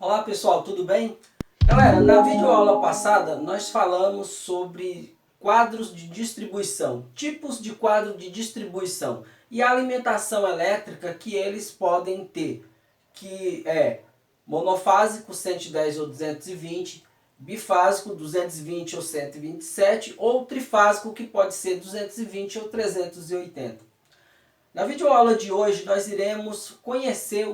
Olá pessoal, tudo bem? Galera, na videoaula passada nós falamos sobre quadros de distribuição, tipos de quadro de distribuição e a alimentação elétrica que eles podem ter, que é monofásico 110 ou 220, bifásico 220 ou 127 ou trifásico que pode ser 220 ou 380. Na videoaula de hoje nós iremos conhecer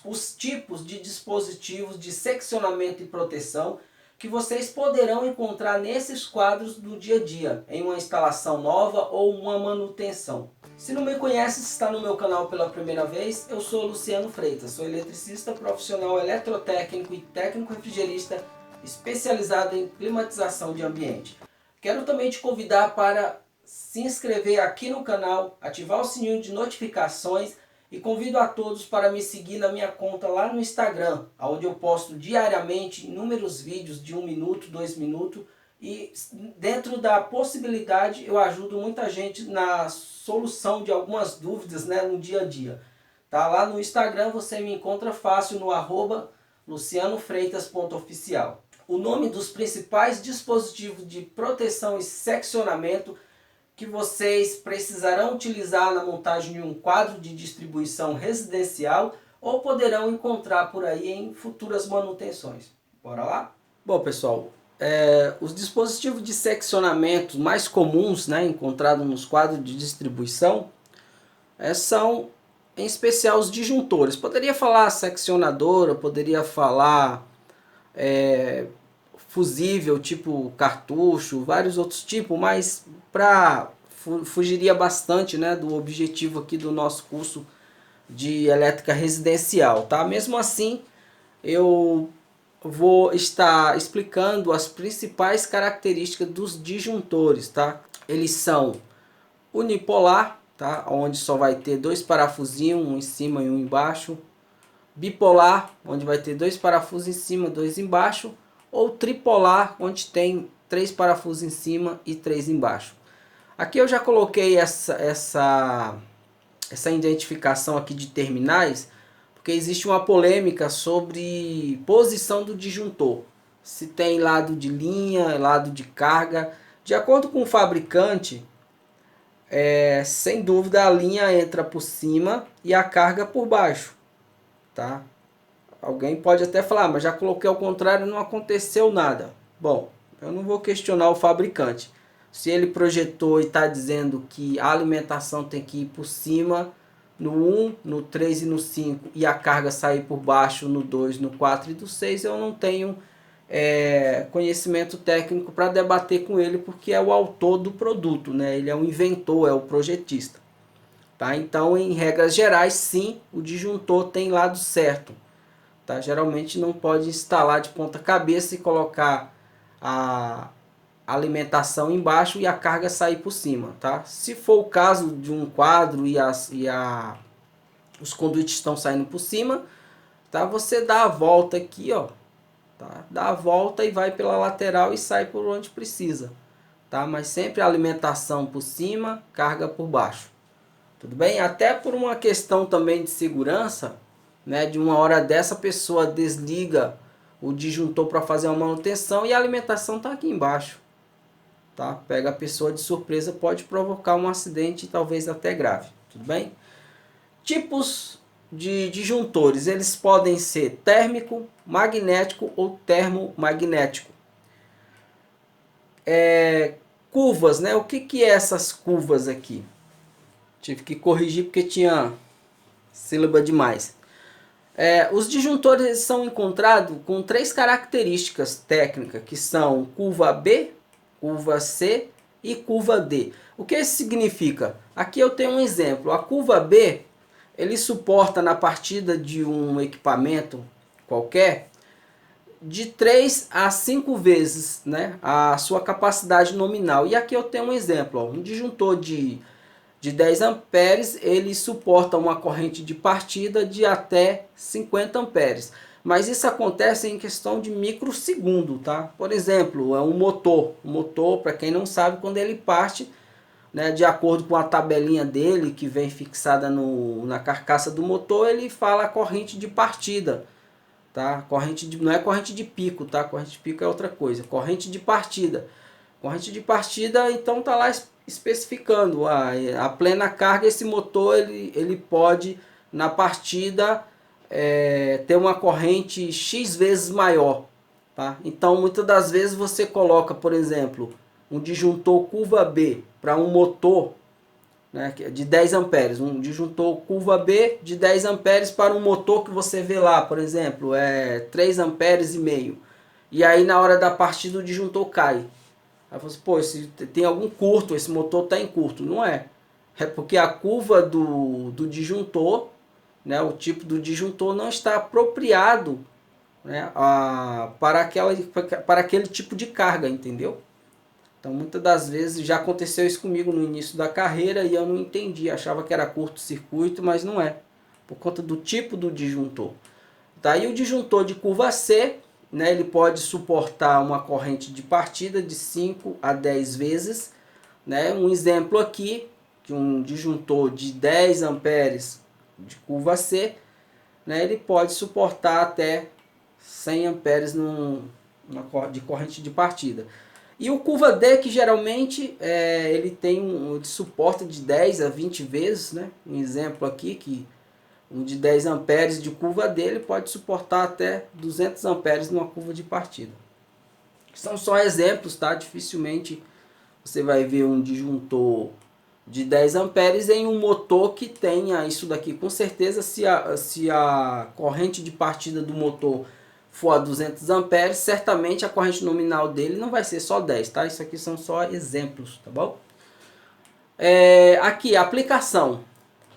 os tipos de dispositivos de seccionamento e proteção que vocês poderão encontrar nesses quadros do dia a dia, em uma instalação nova ou uma manutenção. Se não me conhece, se está no meu canal pela primeira vez, eu sou Luciano Freitas, sou eletricista profissional eletrotécnico e técnico refrigerista especializado em climatização de ambiente. Quero também te convidar para se inscrever aqui no canal, ativar o sininho de notificações e convido a todos para me seguir na minha conta lá no Instagram, onde eu posto diariamente inúmeros vídeos de 1 minuto, 2 minutos e dentro da possibilidade eu ajudo muita gente na solução de algumas dúvidas, né, no dia a dia. Tá? Lá no Instagram você me encontra fácil no @lucianofreitas.oficial. O nome dos principais dispositivos de proteção e seccionamento que vocês precisarão utilizar na montagem de um quadro de distribuição residencial ou poderão encontrar por aí em futuras manutenções. Bora lá? Bom pessoal, os dispositivos de seccionamento mais comuns, né, encontrados nos quadros de distribuição são em especial os disjuntores. Poderia falar seccionadora, poderia falar fusível, tipo cartucho, vários outros tipos, mas fugiria bastante, né, do objetivo aqui do nosso curso de elétrica residencial, tá? Mesmo assim, eu vou estar explicando as principais características dos disjuntores, tá? Eles são unipolar, tá? Onde só vai ter dois parafusinhos, um em cima e um embaixo. Bipolar, onde vai ter dois parafusos em cima, dois embaixo, ou tripolar, onde tem três parafusos em cima e três embaixo. Aqui eu já coloquei essa identificação aqui de terminais, porque existe uma polêmica sobre posição do disjuntor. Se tem lado de linha, lado de carga. De acordo com o fabricante, sem dúvida a linha entra por cima e a carga por baixo. Tá? Alguém pode até falar, mas já coloquei ao contrário e não aconteceu nada. Bom, eu não vou questionar o fabricante. Se ele projetou e está dizendo que a alimentação tem que ir por cima no 1, no 3 e no 5 e a carga sair por baixo no 2, no 4 e no 6, eu não tenho conhecimento técnico para debater com ele, porque é o autor do produto, né? Ele é o inventor, é o projetista. Tá? Então, em regras gerais, sim, o disjuntor tem lado certo. Tá? Geralmente não pode instalar de ponta cabeça e colocar a alimentação embaixo e a carga sair por cima. Tá? Se for o caso de um quadro e os conduítes estão saindo por cima, tá? Você dá a volta aqui, ó, tá? Dá a volta e vai pela lateral e sai por onde precisa. Tá? Mas sempre a alimentação por cima, carga por baixo. Tudo bem? Até por uma questão também de segurança, né? De uma hora dessa a pessoa desliga o disjuntor para fazer uma manutenção e a alimentação está aqui embaixo. Tá? Pega a pessoa de surpresa, pode provocar um acidente talvez até grave. Tudo bem? Tipos de disjuntores, eles podem ser térmico, magnético ou termomagnético. Curvas, né? O que é essas curvas aqui? Tive que corrigir porque tinha sílaba demais. Os disjuntores são encontrados com três características técnicas, que são curva B, curva C e curva D. O que isso significa? Aqui eu tenho um exemplo. A curva B, ele suporta na partida de um equipamento qualquer, de 3 a 5 vezes, né, a sua capacidade nominal. E aqui eu tenho um exemplo. Ó, um disjuntor de 10 amperes, ele suporta uma corrente de partida de até 50 amperes. Mas isso acontece em questão de microsegundo, tá? Por exemplo, é um motor. O motor, para quem não sabe, quando ele parte, né, de acordo com a tabelinha dele, que vem fixada na carcaça do motor, ele fala a corrente de partida. tá? Não é corrente de pico, tá? Corrente de pico é outra coisa. Corrente de partida. Corrente de partida, então tá lá especificando a plena carga, esse motor ele pode na partida ter uma corrente X vezes maior, tá? Então muitas das vezes você coloca, por exemplo, um disjuntor curva B para um motor, né, de 10 amperes, um disjuntor curva B de 10 amperes para um motor que você vê lá, por exemplo, 3 amperes e meio. E aí na hora da partida o disjuntor cai. Aí você, pô, tem algum curto, esse motor está em curto. Não é. É porque a curva do disjuntor, né, o tipo do disjuntor não está apropriado, né, para aquele tipo de carga, entendeu? Então muitas das vezes já aconteceu isso comigo no início da carreira e eu não entendi, achava que era curto-circuito, mas não é, por conta do tipo do disjuntor. Daí o disjuntor de curva C, né, ele pode suportar uma corrente de partida de 5 a 10 vezes. Né? Um exemplo aqui, que um disjuntor de 10 amperes de curva C, né, ele pode suportar até 100 amperes de corrente de partida. E o curva D, que geralmente ele tem ele suporta de 10 a 20 vezes, né? Um exemplo aqui, que um de 10 amperes de curva dele pode suportar até 200 amperes numa curva de partida. São só exemplos, tá? Dificilmente você vai ver um disjuntor de 10 amperes em um motor que tenha isso daqui. Com certeza, se a corrente de partida do motor for a 200 amperes, certamente a corrente nominal dele não vai ser só 10, tá? Isso aqui são só exemplos, tá bom? Aqui, aplicação.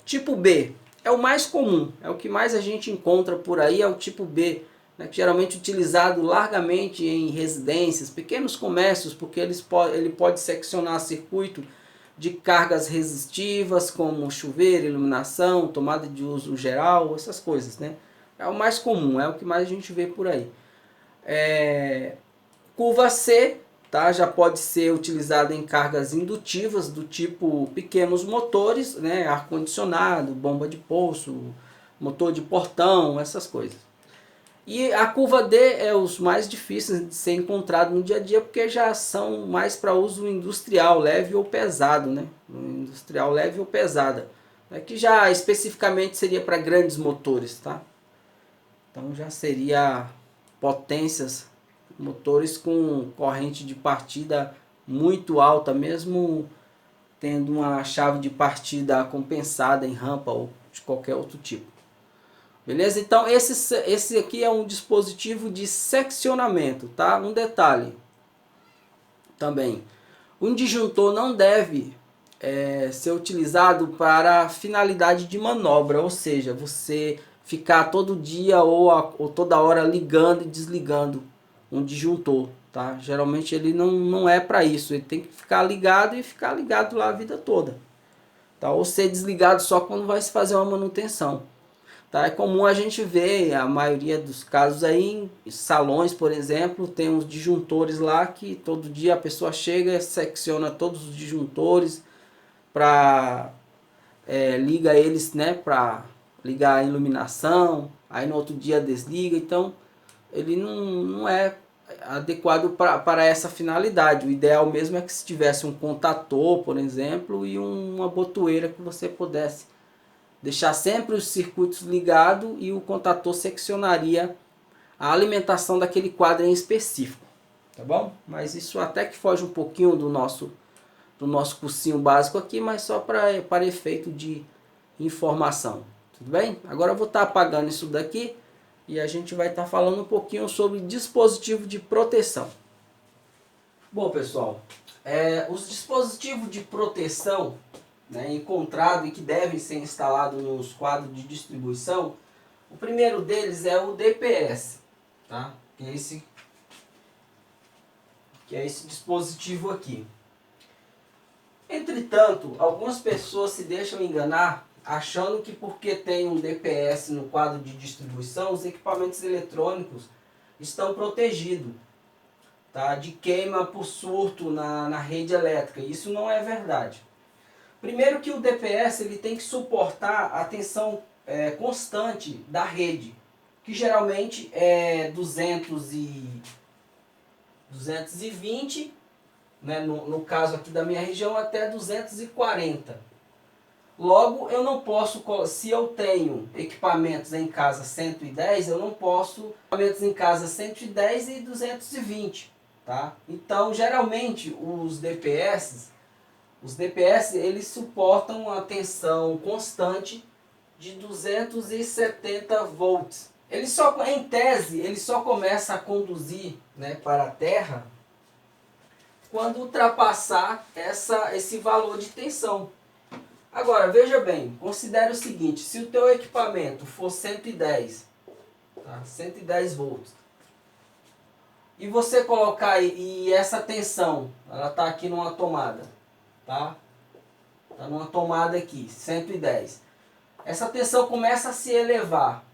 Tipo B é o mais comum, é o que mais a gente encontra por aí, é o tipo B, né, que geralmente é utilizado largamente em residências, pequenos comércios, porque ele pode seccionar circuito de cargas resistivas, como chuveiro, iluminação, tomada de uso geral, essas coisas, né? É o mais comum, é o que mais a gente vê por aí. Curva C, tá? Já pode ser utilizada em cargas indutivas do tipo pequenos motores, né? Ar-condicionado, bomba de poço, motor de portão, essas coisas. E a curva D é os mais difíceis de ser encontrado no dia a dia, porque já são mais para uso industrial, leve ou pesado, né? Industrial leve ou pesada, né? Que já especificamente seria para grandes motores, tá? Então já seria potências, motores com corrente de partida muito alta, mesmo tendo uma chave de partida compensada em rampa ou de qualquer outro tipo. Beleza? Então esse aqui é um dispositivo de seccionamento, tá? Um detalhe também. Um disjuntor não deve ser utilizado para finalidade de manobra, ou seja, você ficar todo dia ou toda hora ligando e desligando um disjuntor, tá? Geralmente ele não é para isso, ele tem que ficar ligado e ficar ligado lá a vida toda, tá? Ou ser desligado só quando vai se fazer uma manutenção. Tá? É comum a gente ver, a maioria dos casos aí, em salões, por exemplo, tem uns disjuntores lá que todo dia a pessoa chega, secciona todos os disjuntores, liga eles, né, para ligar a iluminação, aí no outro dia desliga, então ele não é adequado para essa finalidade. O ideal mesmo é que se tivesse um contator, por exemplo, e uma botoeira que você pudesse deixar sempre os circuitos ligados e o contator seccionaria a alimentação daquele quadro em específico, tá bom? Mas isso até que foge um pouquinho do nosso cursinho básico aqui, mas só para efeito de informação, tudo bem? Agora eu vou estar apagando isso daqui e a gente vai estar falando um pouquinho sobre dispositivo de proteção. Bom, pessoal, os dispositivos de proteção, né, encontrado e que devem ser instalados nos quadros de distribuição, o primeiro deles é o DPS, tá? Que é esse dispositivo aqui. Entretanto, algumas pessoas se deixam enganar achando que porque tem um DPS no quadro de distribuição, os equipamentos eletrônicos estão protegidos, tá? De queima por surto na rede elétrica. Isso não é verdade. Primeiro que o DPS ele tem que suportar a tensão constante da rede. que geralmente é 220, né, no caso aqui da minha região, até 240. Logo, eu não posso, se eu tenho equipamentos em casa 110, eu não posso equipamentos em casa 110 e 220, tá? Então, geralmente, os DPS, eles suportam uma tensão constante de 270 volts. Ele só, em tese, ele só começa a conduzir, né, para a terra quando ultrapassar esse valor de tensão. Agora, veja bem, considere o seguinte, se o teu equipamento for 110, tá? 110 volts, e você colocar e essa tensão, ela está aqui numa tomada, tá? Está numa tomada aqui, 110. Essa tensão começa a se elevar,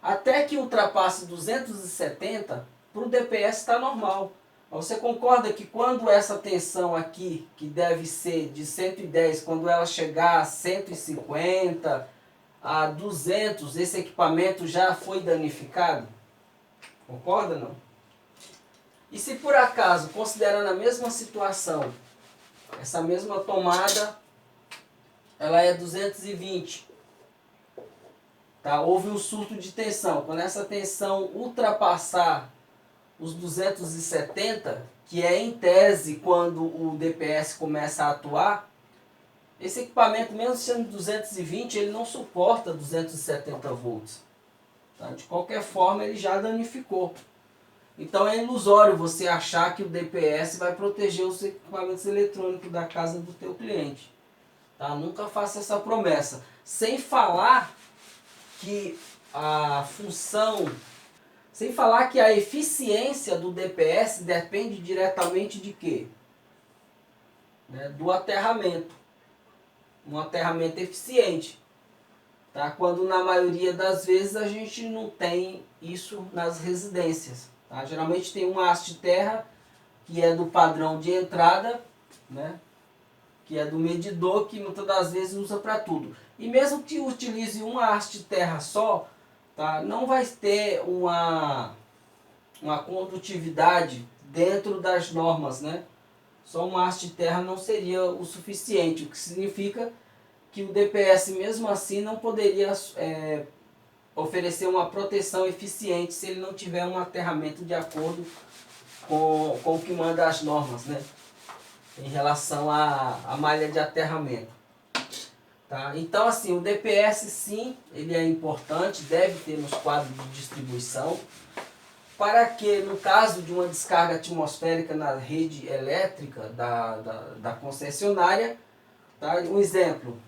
até que ultrapasse 270, para o DPS está normal. Você concorda que quando essa tensão aqui, que deve ser de 110, quando ela chegar a 150, a 200, esse equipamento já foi danificado? Concorda, não? E se por acaso, considerando a mesma situação, essa mesma tomada, ela é 220, tá? Houve um surto de tensão. Quando essa tensão ultrapassar os 270, que é em tese quando o DPS começa a atuar, esse equipamento, mesmo sendo 220, ele não suporta 270 volts. Tá? De qualquer forma, ele já danificou. Então é ilusório você achar que o DPS vai proteger os equipamentos eletrônicos da casa do teu cliente. Tá? Nunca faça essa promessa. Sem falar que a função... Sem falar que a eficiência do DPS depende diretamente de quê? Né? Do aterramento. Um aterramento eficiente. Tá? Quando na maioria das vezes a gente não tem isso nas residências. Tá? Geralmente tem uma haste de terra que é do padrão de entrada, né? Que é do medidor, que muitas das vezes usa para tudo. E mesmo que utilize uma haste de terra só, tá? Não vai ter uma condutividade dentro das normas, né? Só uma haste de terra não seria o suficiente, o que significa que o DPS mesmo assim não poderia oferecer uma proteção eficiente se ele não tiver um aterramento de acordo com o que manda as normas, né? Em relação à malha de aterramento. Tá? Então assim, o DPS sim, ele é importante, deve ter nos quadros de distribuição, para que no caso de uma descarga atmosférica na rede elétrica da concessionária, tá? Um exemplo,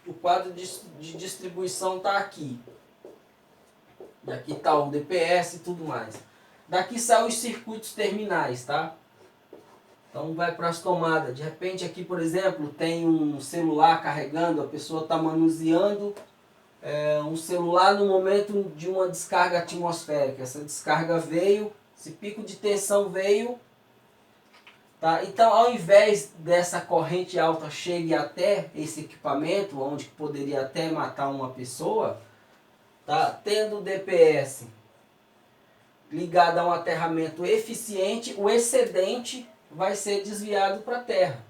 o quadro de distribuição está aqui. E aqui está o DPS e tudo mais. Daqui saem os circuitos terminais, tá? Então vai para as tomadas. De repente aqui, por exemplo, tem um celular carregando, a pessoa está manuseando um celular no momento de uma descarga atmosférica. Essa descarga veio, esse pico de tensão veio. Tá? Então, ao invés dessa corrente alta chegue até esse equipamento, onde poderia até matar uma pessoa, tá? Tendo o DPS ligado a um aterramento eficiente, o excedente vai ser desviado para a terra.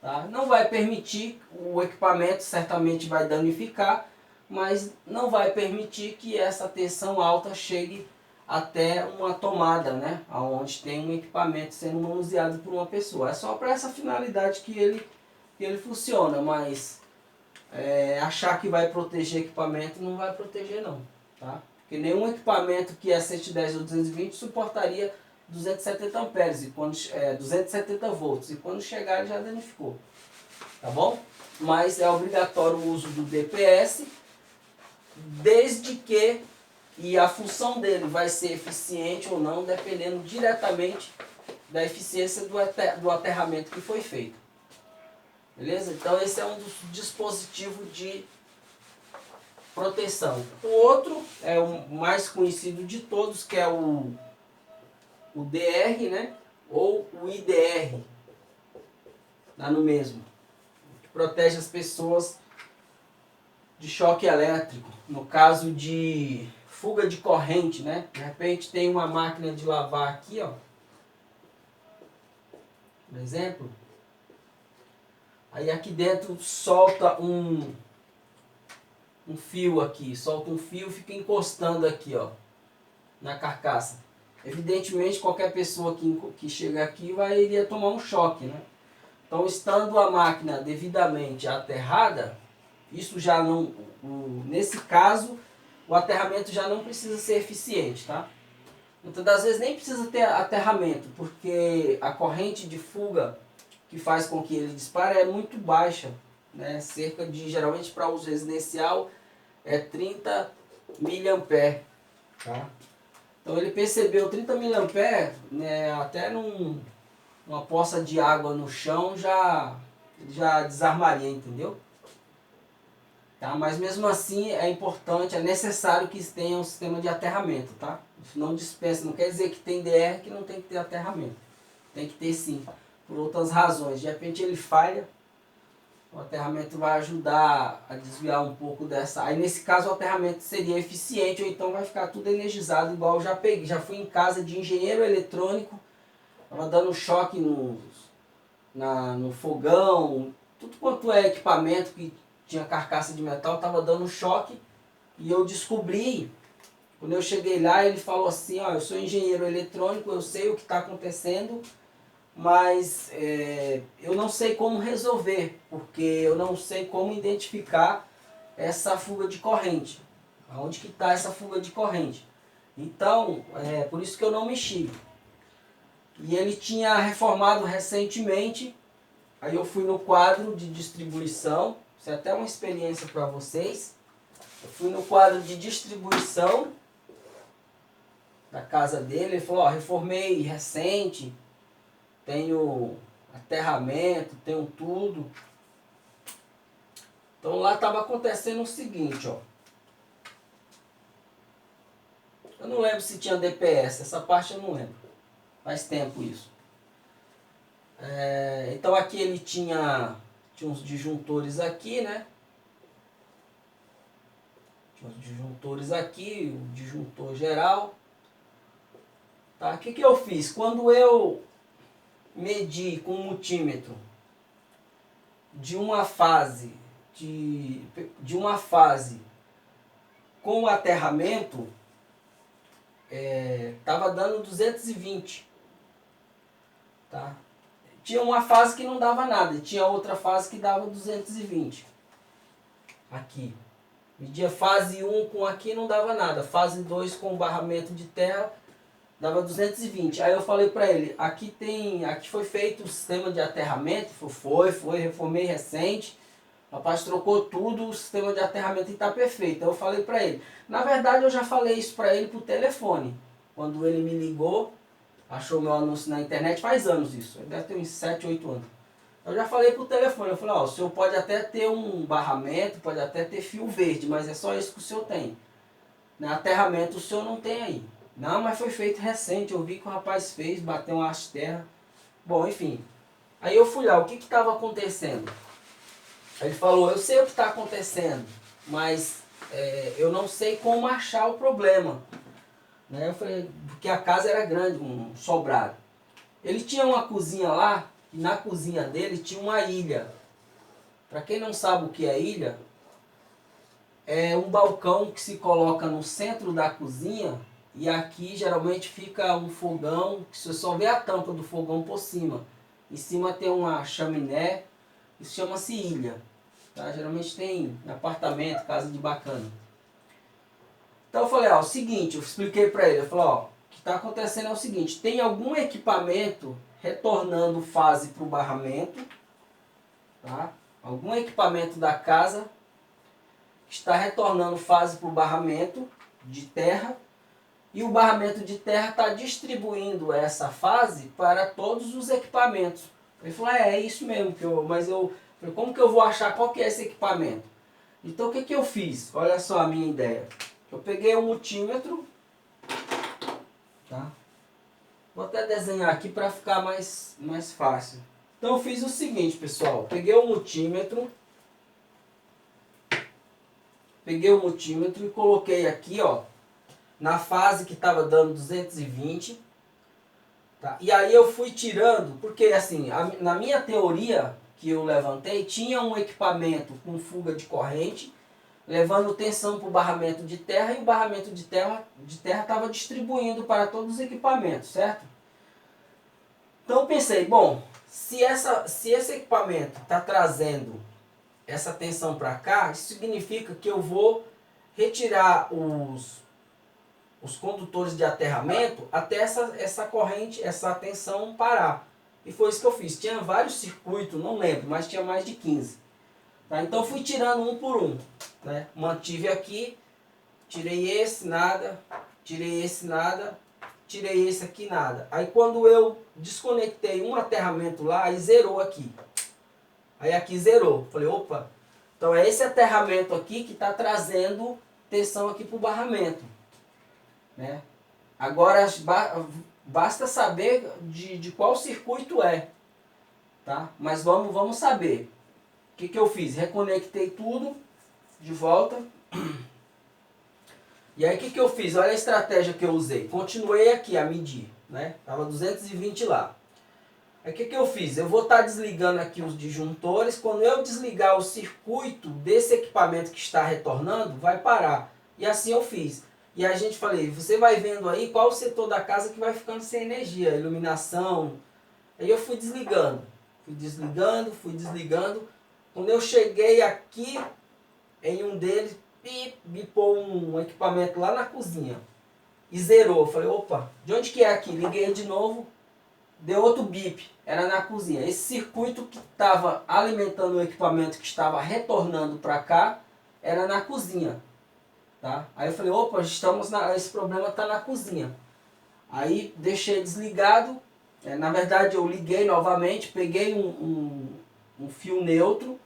Tá? Não vai permitir, o equipamento certamente vai danificar, mas não vai permitir que essa tensão alta chegue até uma tomada, né? Onde tem um equipamento sendo manuseado por uma pessoa. É só para essa finalidade que ele funciona, mas achar que vai proteger equipamento não vai proteger não. Tá? Porque nenhum equipamento que é 110 ou 220 suportaria 270 amperes, e quando, 270 volts, e quando chegar ele já danificou. Tá bom? Mas é obrigatório o uso do DPS, desde que, e a função dele vai ser eficiente ou não, dependendo diretamente da eficiência do aterramento que foi feito. Beleza? Então esse é um dos dispositivos de proteção. O outro é o mais conhecido de todos, que é o DR, né? Ou o IDR, dá no mesmo, que protege as pessoas de choque elétrico, no caso de fuga de corrente, né? De repente tem uma máquina de lavar aqui, ó, por exemplo. Aí aqui dentro solta um fio aqui, solta um fio e fica encostando aqui, ó, na carcaça. Evidentemente qualquer pessoa que chegar aqui iria tomar um choque, né? Então, estando a máquina devidamente aterrada, isso já não, nesse caso, o aterramento já não precisa ser eficiente, tá? Muitas das vezes nem precisa ter aterramento, porque a corrente de fuga que faz com que ele dispare é muito baixa, né? Cerca de, geralmente para uso residencial, é 30 mA, tá? Então ele percebeu 30 mA, né, até uma poça de água no chão já desarmaria, entendeu? Tá? Mas mesmo assim é importante, é necessário que tenha um sistema de aterramento, tá? Isso não dispensa, não quer dizer que tem DR que não tem que ter aterramento. Tem que ter sim, por outras razões. De repente ele falha, o aterramento vai ajudar a desviar um pouco dessa. Aí nesse caso o aterramento seria eficiente, ou então vai ficar tudo energizado, igual eu já peguei. Já fui em casa de engenheiro eletrônico, estava dando choque no fogão, tudo quanto é equipamento que tinha carcaça de metal, estava dando choque. E eu descobri, quando eu cheguei lá, ele falou assim, ó, eu sou engenheiro eletrônico, eu sei o que está acontecendo, mas eu não sei como resolver, porque eu não sei como identificar essa fuga de corrente. Aonde que está essa fuga de corrente? Então, por isso que eu não mexi. E ele tinha reformado recentemente, aí eu fui no quadro de distribuição, isso é até uma experiência para vocês. Eu fui no quadro de distribuição da casa dele, ele falou, ó, reformei recente, tenho aterramento, tenho tudo. Então lá estava acontecendo o seguinte, ó. Eu não lembro se tinha DPS, essa parte eu não lembro. Faz tempo isso. Então aqui ele tinha uns disjuntores aqui, né? Tinha uns disjuntores aqui, o disjuntor geral. Tá? O que que eu fiz? Quando eu medi com um multímetro de uma fase com aterramento, estava dando 220, tá? Tinha uma fase que não dava nada e tinha outra fase que dava 220 aqui. Media fase 1 com aqui não dava nada, fase 2 com barramento de terra dava 220. Aí eu falei para ele, aqui foi feito o sistema de aterramento, foi, reformei recente. O rapaz trocou tudo, o sistema de aterramento está perfeito. Então eu falei para ele. Na verdade eu já falei isso para ele por telefone. Quando ele me ligou, achou meu anúncio na internet, faz anos isso. Deve ter uns 7, 8 anos. Eu já falei por telefone, eu falei, ó, o senhor pode até ter um barramento, pode até ter fio verde, mas é só isso que o senhor tem. Na aterramento o senhor não tem aí. Não, mas foi feito recente, eu vi que o rapaz fez, bateu uma haste terra. Bom, enfim. Aí eu fui lá, o que estava acontecendo? Aí ele falou, eu sei o que está acontecendo, mas eu não sei como achar o problema. Né? Eu falei, porque a casa era grande, um sobrado. Ele tinha uma cozinha lá, e na cozinha dele tinha uma ilha. Para quem não sabe o que é ilha, é um balcão que se coloca no centro da cozinha, e aqui geralmente fica um fogão, que você só vê a tampa do fogão por cima. Em cima tem uma chaminé, isso chama-se ilha. Tá? Geralmente tem apartamento, casa de bacana. Então eu falei, ó, o seguinte, eu expliquei para ele, eu falei, ó, o que está acontecendo é o seguinte, tem algum equipamento retornando fase para o barramento, tá? Algum equipamento da casa está retornando fase para o barramento de terra, e o barramento de terra está distribuindo essa fase para todos os equipamentos. Ele falou, é isso mesmo, mas eu falei, como que eu vou achar qual que é esse equipamento? Então o que que eu fiz? Olha só a minha ideia. Eu peguei um multímetro, tá? Vou até desenhar aqui para ficar mais fácil. Então eu fiz o seguinte, pessoal. Peguei o multímetro, peguei o multímetro e coloquei aqui, ó, na fase que estava dando 220. Tá? E aí eu fui tirando, porque assim, na minha teoria que eu levantei, tinha um equipamento com fuga de corrente, levando tensão para o barramento de terra, e o barramento de terra estava distribuindo para todos os equipamentos, certo? Então eu pensei, bom, se esse equipamento está trazendo essa tensão para cá, isso significa que eu vou retirar os condutores de aterramento até essa corrente, essa tensão parar. E foi isso que eu fiz. Tinha vários circuitos, não lembro, mas tinha mais de 15. Tá? Então fui tirando um por um. Né? Mantive aqui, tirei esse, nada, tirei esse, nada, tirei esse aqui, nada. Aí quando eu desconectei um aterramento lá, aí zerou aqui. Aí aqui zerou. Falei, opa, então é esse aterramento aqui que está trazendo tensão aqui para o barramento. Né? Agora basta saber de qual circuito é. Tá? Mas vamos saber. O que eu fiz? Reconectei tudo de volta. E aí o que eu fiz? Olha a estratégia que eu usei. Continuei aqui a medir. Né? Tava 220 lá. Aí o que eu fiz? Eu vou estar desligando aqui os disjuntores. Quando eu desligar o circuito desse equipamento que está retornando, vai parar. E assim eu fiz. E a gente falei, você vai vendo aí qual o setor da casa que vai ficando sem energia, iluminação. Aí eu fui desligando. Fui desligando. Quando eu cheguei aqui, em um deles, bipou um equipamento lá na cozinha. E zerou. Eu falei, opa, de onde que é aqui? Liguei de novo. Deu outro bip, era na cozinha. Esse circuito que estava alimentando o equipamento que estava retornando para cá, era na cozinha. Tá? Aí eu falei, opa, esse problema está na cozinha. Aí deixei desligado. Na verdade eu liguei novamente, peguei um fio neutro,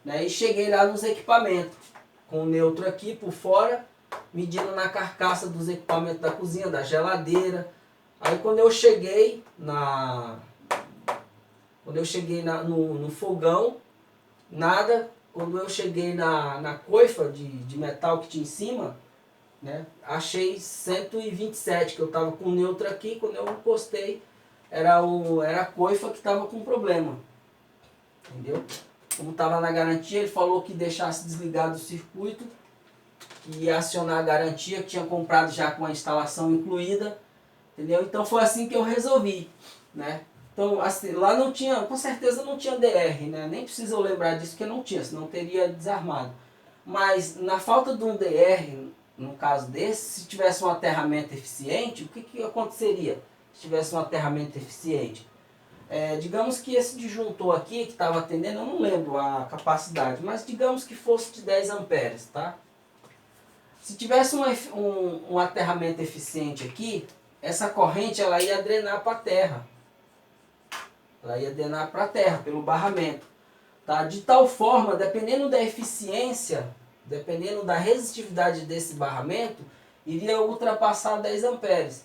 né, e cheguei lá nos equipamentos. Com o neutro aqui por fora, medindo na carcaça dos equipamentos da cozinha, da geladeira. Aí quando eu cheguei no fogão, nada. Quando eu cheguei na coifa de metal que tinha em cima, né, achei 127, que eu estava com o neutro aqui. Quando eu encostei, era a coifa que estava com problema. Entendeu? Como estava na garantia, ele falou que deixasse desligado o circuito, que ia acionar a garantia, que tinha comprado já com a instalação incluída. Entendeu? Então foi assim que eu resolvi, né? Então assim, lá não tinha, com certeza não tinha DR, né? Nem precisa eu lembrar disso, porque não tinha, senão teria desarmado. Mas na falta de um DR, no caso desse, se tivesse um aterramento eficiente, o que aconteceria se tivesse um aterramento eficiente? Digamos que esse disjuntor aqui que estava atendendo, eu não lembro a capacidade, mas digamos que fosse de 10 amperes, tá? Se tivesse um aterramento eficiente aqui, essa corrente ela ia drenar para a terra. Ela ia drenar para a terra pelo barramento. Tá? De tal forma, dependendo da eficiência, dependendo da resistividade desse barramento, iria ultrapassar 10 amperes.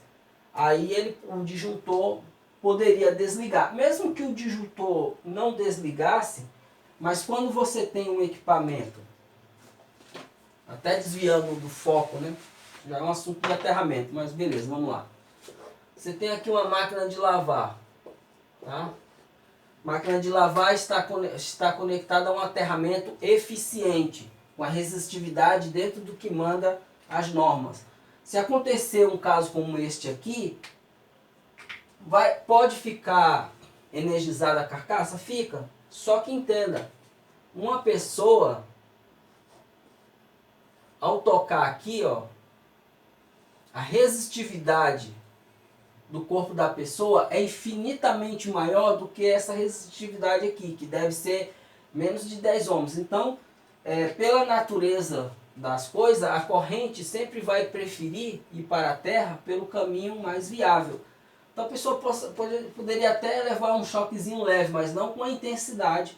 Aí o disjuntor poderia desligar. Mesmo que o disjuntor não desligasse, mas quando você tem um equipamento, até desviando do foco, né? Já é um assunto de aterramento, mas beleza, vamos lá. Você tem aqui uma máquina de lavar. Tá? Máquina de lavar está conectada a um aterramento eficiente, com a resistividade dentro do que manda as normas. Se acontecer um caso como este aqui, pode ficar energizada a carcaça? Fica. Só que entenda, uma pessoa, ao tocar aqui, ó, a resistividade do corpo da pessoa é infinitamente maior do que essa resistividade aqui, que deve ser menos de 10 ohms. Então, pela natureza das coisas, a corrente sempre vai preferir ir para a terra pelo caminho mais viável. Então a pessoa poderia até levar um choquezinho leve, mas não com a intensidade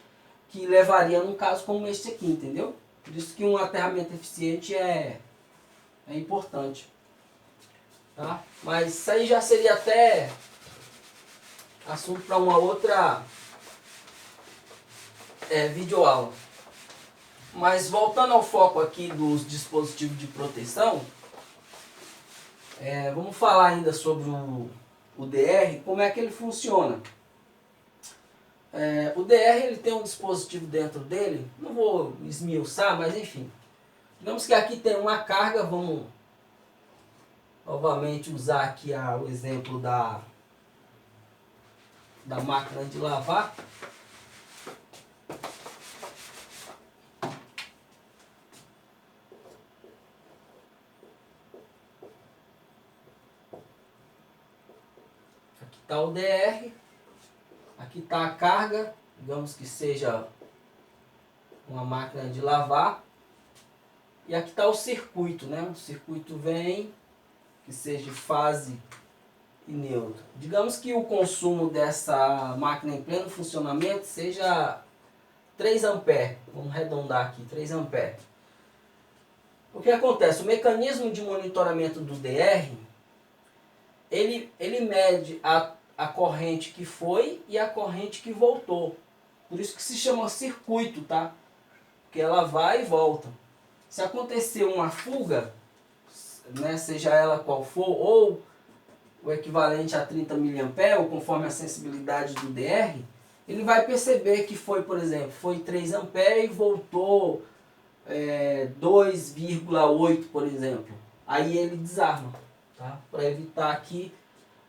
que levaria num caso como este aqui, entendeu? Por isso que um aterramento eficiente é importante. Tá? Mas isso aí já seria até assunto para uma outra videoaula. Mas voltando ao foco aqui dos dispositivos de proteção, vamos falar ainda sobre o DR, como é que ele funciona. O DR ele tem um dispositivo dentro dele, não vou esmiuçar, mas enfim. Digamos que aqui tem uma carga, vamos novamente usar aqui o exemplo da máquina de lavar. Aqui está o DR, aqui está a carga, digamos que seja uma máquina de lavar. E aqui está o circuito, né? O circuito vem, que seja fase e neutro. Digamos que o consumo dessa máquina em pleno funcionamento seja 3 amperes. Vamos arredondar aqui, 3 amperes. O que acontece? O mecanismo de monitoramento do DR, ele mede a corrente que foi e a corrente que voltou. Por isso que se chama circuito, tá? Porque ela vai e volta. Se acontecer uma fuga, né, seja ela qual for, ou o equivalente a 30 mA, ou conforme a sensibilidade do DR, ele vai perceber que foi, por exemplo, foi 3 A e voltou 2,8, por exemplo. Aí ele desarma, tá? Para evitar que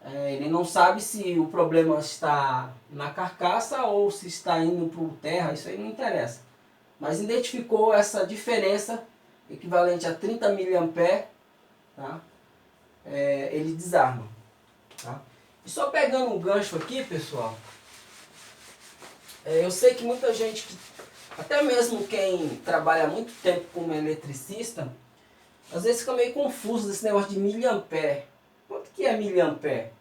ele não sabe se o problema está na carcaça ou se está indo para o terra, isso aí não interessa. Mas identificou essa diferença equivalente a 30 mA, tá? Ele desarma. Tá? E só pegando um gancho aqui, pessoal, eu sei que muita gente, até mesmo quem trabalha há muito tempo como eletricista, às vezes fica meio confuso nesse negócio de miliampere. Quanto que é miliampere?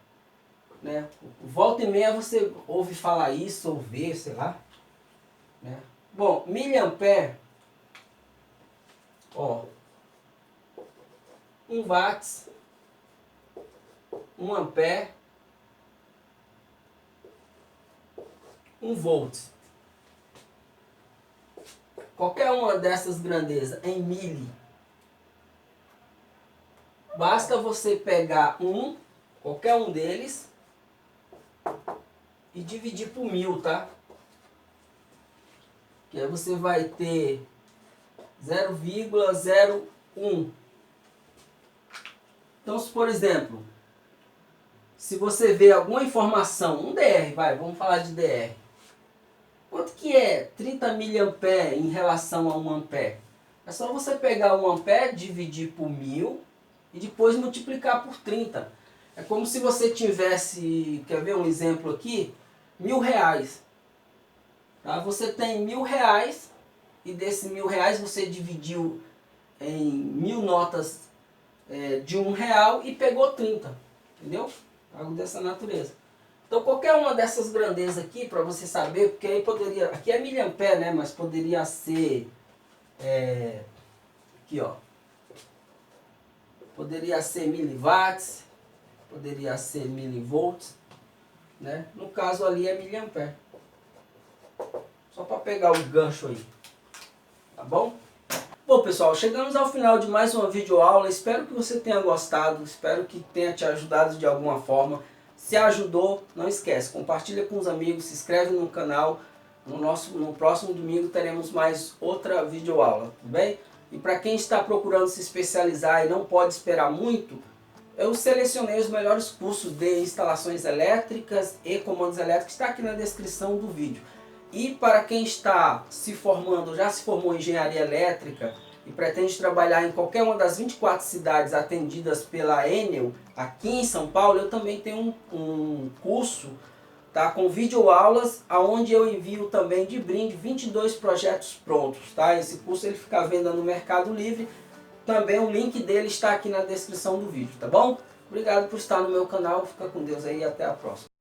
Né? Volta e meia você ouve falar isso, ou vê, sei lá. Né? Bom, miliampere, ó, 1 watts, 1 ampere, 1 volt. Qualquer uma dessas grandezas em mili, basta você pegar qualquer um deles, e dividir por 1000, tá? Que aí você vai ter 0,01. Então, se por exemplo, se você vê alguma informação, um DR, vamos falar de DR. Quanto que é 30 mA em relação a 1 ampere? É só você pegar 1 ampere, dividir por 1000 e depois multiplicar por 30. É como se você tivesse, quer ver um exemplo aqui? R$1.000. Tá? Você tem R$1.000 e desses R$1.000 você dividiu em 1000 notas de R$1 e pegou 30. Entendeu? Algo dessa natureza. Então qualquer uma dessas grandezas aqui, para você saber, porque aí poderia, aqui é miliampere, né? Mas poderia ser, aqui ó, poderia ser miliwatts, poderia ser milivolts, né? No caso ali é miliampere. Só para pegar o gancho aí, tá bom? Bom pessoal, chegamos ao final de mais uma videoaula, espero que você tenha gostado, espero que tenha te ajudado de alguma forma. Se ajudou, não esquece, compartilha com os amigos, se inscreve no canal. No próximo domingo teremos mais outra videoaula, tudo bem? E para quem está procurando se especializar e não pode esperar muito, eu selecionei os melhores cursos de instalações elétricas e comandos elétricos, está aqui na descrição do vídeo. E para quem está se formando, já se formou em engenharia elétrica e pretende trabalhar em qualquer uma das 24 cidades atendidas pela Enel, aqui em São Paulo, eu também tenho um curso, tá, com videoaulas, onde eu envio também de brinde 22 projetos prontos. Tá? Esse curso ele fica à venda no Mercado Livre, também o link dele está aqui na descrição do vídeo, tá bom? Obrigado por estar no meu canal, fica com Deus aí e até a próxima.